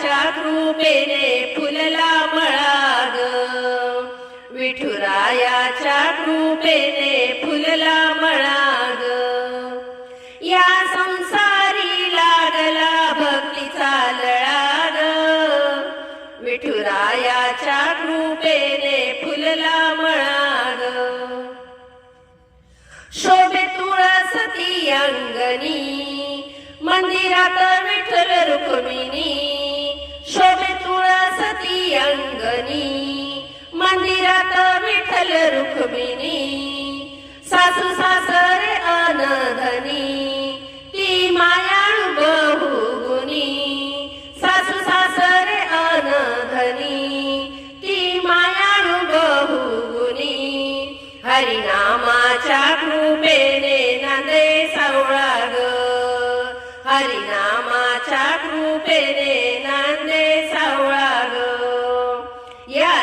च्या कृपेने फुलला मळा ग, विठुरायाच्या कृपेने फुलला मळा ग. या संसारी लागला भक्तीचा लळा ग, विठुरायाच्या कृपेने फुलला मळा ग. शोभे तुळसती अंगणी, मंदिरात विठ्ठल रुक्मिणी. शोभे तुळसती अंगणी, मंदिरात विठ्ठल रुक्मिणी. सासू सासरे अनधनी, ती मायाळू बहुगुणी. सासू सासरे अनधनी, ती मायाळू बहुगुणी. हरिनामाच्या कृपेने नांदे सावळा ग, हरिनामाच्या कृपेने नांदे सावळा ग. या